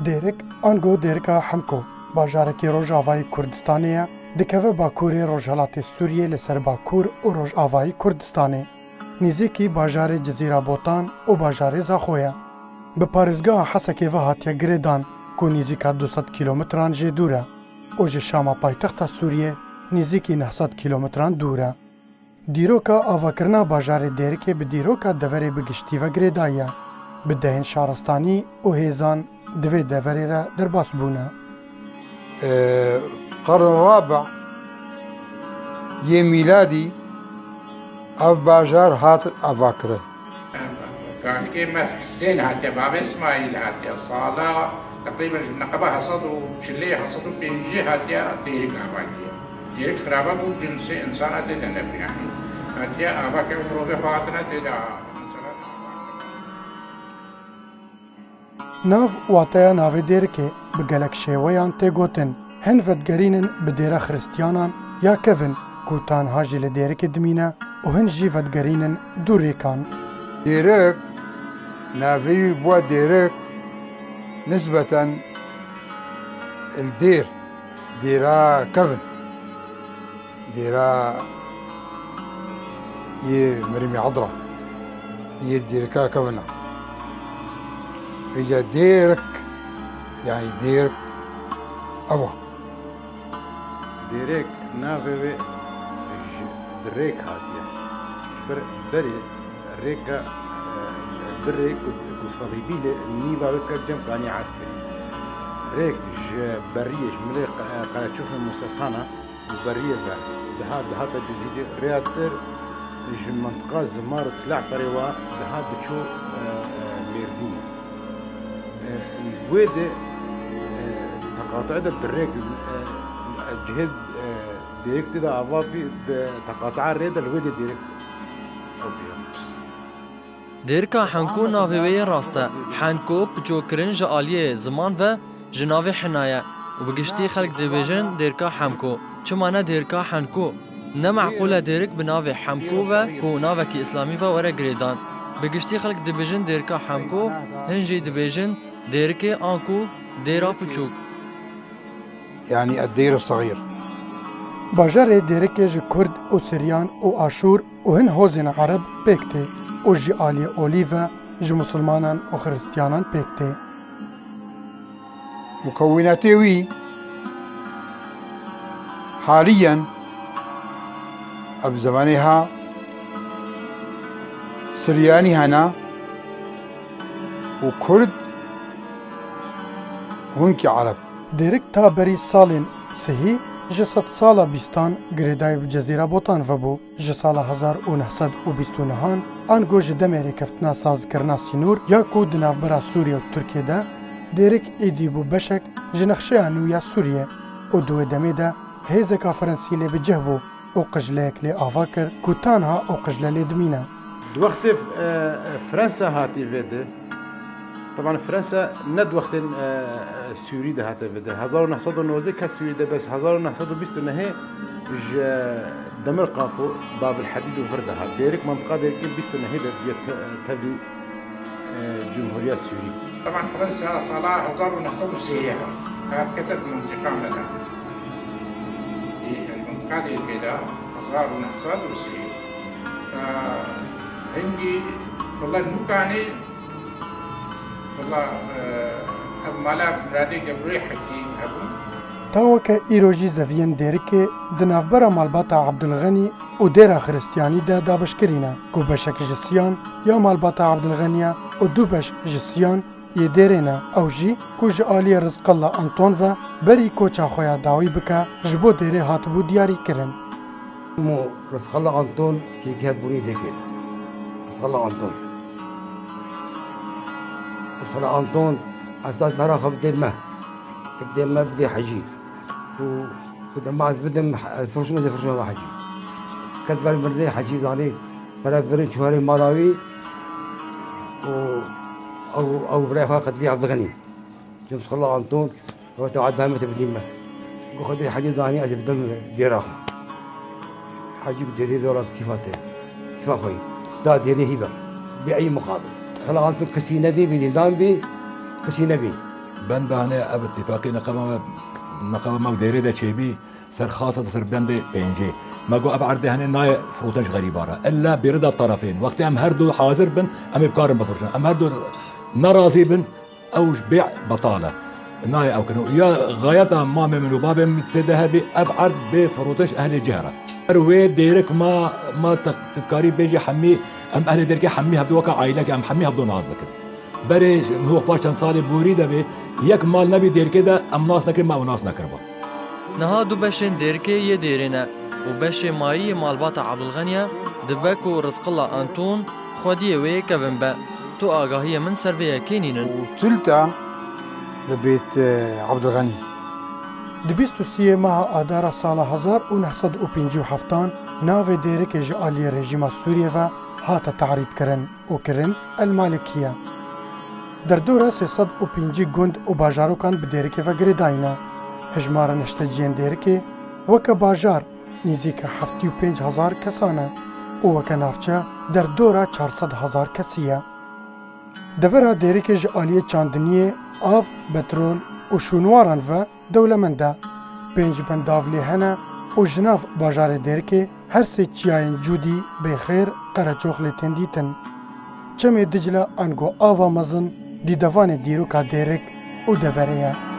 Dêrik ango dêrika Hemko, bajarekî Rojavayê Kurdistanê ye, dikeve Bakurê Rojhilatê Sûriyê li ser Bakur û Rojavayê Kurdistanê. Nêzîkî bajarê Cizîra Botan û bajarê Zaxo ye. Bi parêzgeha Hesekê ve hatiye girêdan ku nêzîka 200 kîlometran jê dûr e û ji Şama paytexta Sûriyê nêzîkî 900 kîlometran dûr e. Dîroka avakirina bajarê Dêrikê bi dîroka deverê bi giştî ve girêdayî ye. Bi dehên şaristanî û hêzan di vê deverê re derbas bûne. القرن الرابع يا ميلادي اف باجار هات افاكره كان كيما حسين هاتيا بابا اسماعيل هاتيا صالة تقريبا نقبة حصدوا شلية حصدوا بينجي هاتيا ديرك افاكيا ديرك خرابة بو جنسي انسان اتدا نبي يعني هاتيا افاكيا ومروبة فاتنا تدا Nav wateya navê Dêrikê bi gelek şêweyan tê gotin. Hin vedgerînin bi dêra xristiyanan ya kevin ku tanha jî li Dêrikê dimîne û hin jî vedgerînin du rêkan. ديرك نافي بوا ديرك نسبة الدير ديرا كفن ديرا ي مرمي عضرة هي ديركا كفنا إجا ديرك يعني ديرك أبا ديريك نافي دريك هاتيا بري ريكا بريك وصليبي نيفا وكا جم كاني عسكري ريك بريش ملي قاعد تشوف المستسانة وبريه ده الجزيرة رياتر منطقة زمار طلع فريوا ده بتشو ميردين الويدة تقاطع ده بريك الجهد ديريك ده عوافي تقاطع الريدة الويدة ديريك Dêrika Henko navê wê yê rast e. Henko piçokirin ji aliyê ziman ve ji navê hina ye û bi giştî xelk dibêjin Dêrika Hemko. Çima ne Dêrika Henko? Ne meqûl e Dêrik bi navê Hemko ve ku navekî îslamî ve were girêdan. Bi giştî xelk dibêjin Dêrika Hemko, hin jî dibêjin Dêrikê an ku dêra piçûk. يعني الدير الصغير Bajarê Dêrikê ji Kurd û Siryan û Aşûr û hin hozên Ereb pêk tê û jî aliyê olî ve ji musulmanan û xristiyanan pêk tê. مكوناتي وي حاليا في زمانها سرياني هنا وكرد وهنكي عرب Dêrik ta berî salên sihî ji sed sala bîstan girêdayî bi Cezîra Botan vebû. Ji sala 1929 ango ji demê rêkeftina sazkirina Sînûr ya ku di navbera Sûriye û Tirkiye de Dêrik êdî bû beşek ji nexşeya nû ya Sûriye û di wê demê de hêzeka Frensî lê bicih bû û qijleyek lê ava kir ku tanha ew qijle lê dimîne. وقت فرنسا هاتي فيدي طبعا فرنسا ند وقت سوري ده هاتي فيدي 1990 كانت سوري ده بس 1920 هي دمر قاقو باب الحديد وفردها ديرك منطقة ديرك 20 هي تبي جمهورية سوري طبعا فرنسا صلاة 1906 كانت كتت منطقة منها دي المنطقة دي كده 1906 هنجي والله نوكاني والله مالا برادي جبري حكيم أبو Taweke îro jî zeviyên Dêrikê di navbera malbata Abdulganî û dêra xristiyanî de dabeşkirîne ku beşek ji Siyan ya malbata Abdulganî û du beş ji Siyan yê dêrê ne ew jî ku ji aliyê Rizqilla Anton ve berî koça xwe ya dawî bike ji bo dêrê hatibû diyarîkirin. مو رزق الله أنطون في جهة بريدة كده رزق الله أنطون رزق الله أنطون أساس براخة بدي ما بدي حجي وده ما بدهم فرشنا زي فرشنا ما حجي كتب البرد حجي زاني بلا برد شهري مراوي أو برا فاقد في عبد الغني رزق الله أنطون وتوعدها متى بدي ما وخذ حجي زاني أجي بدم ديراها حاجي بدي دورة كيف أخوي دا ديري هبة بأي مقابل خلاص كسي نبي بدي دام بي كسي نبي بندانه اب اتفاقی نقابه ما ديري ده شيبي سر خاصة سر بند بينجي ما جو اب عرضه هني ناي فروتش غريبارة الا برضا الطرفين وقت ام هردو حاضر بن ام بكارم بفرشن ام هردو نراضي بن او بيع بطالة ناي او كانوا يا غايتها ما من وباب تذهبي ابعد بفروتش اهل الجهرة روي ديرك ما تذكاري بيجي حمي ام اهل ديرك حمي هبدو وكا عائلك ام حمي هبدو نازلك بري هو فاشتن صالي بوريده به يك مال نبي دير كده ام ناس نكر ما وناس نكربا نها دو بشين ديركي يه ديرينه و بشي مايي مالباتا عبدالغنية دبكو رزق الله أنتون خودية وي كفن با تو آگاهية من سرفية كينينن وثلثة لبيت عبد الغني Di 23 meha Adara sala 1957 navê dêrikê ji aliyê rejîma Sûriye ve hate tehrîb kirin û kirin El Malikiye. Derdora 305 gund û bajarokan bi dêrikê ve girêdayîne. Hejmara neşteciyên dêrikê weke bajar nîzîka 75,000 kesan e û weke navçe derdora 400,000 kesî ye. Devera dêrikê ji aliyê çandiniyê, av, petrol û şûnwaran ve dewlemend e. Pênc bendavlê hene û ji nav bajarê dêrikê her sê çiyayên cûdî, bêxêr, qereçoxlê tên dîtin. Çemê Dicle an got ava mezin dîdevanê dîroka dêrik û deverê ye.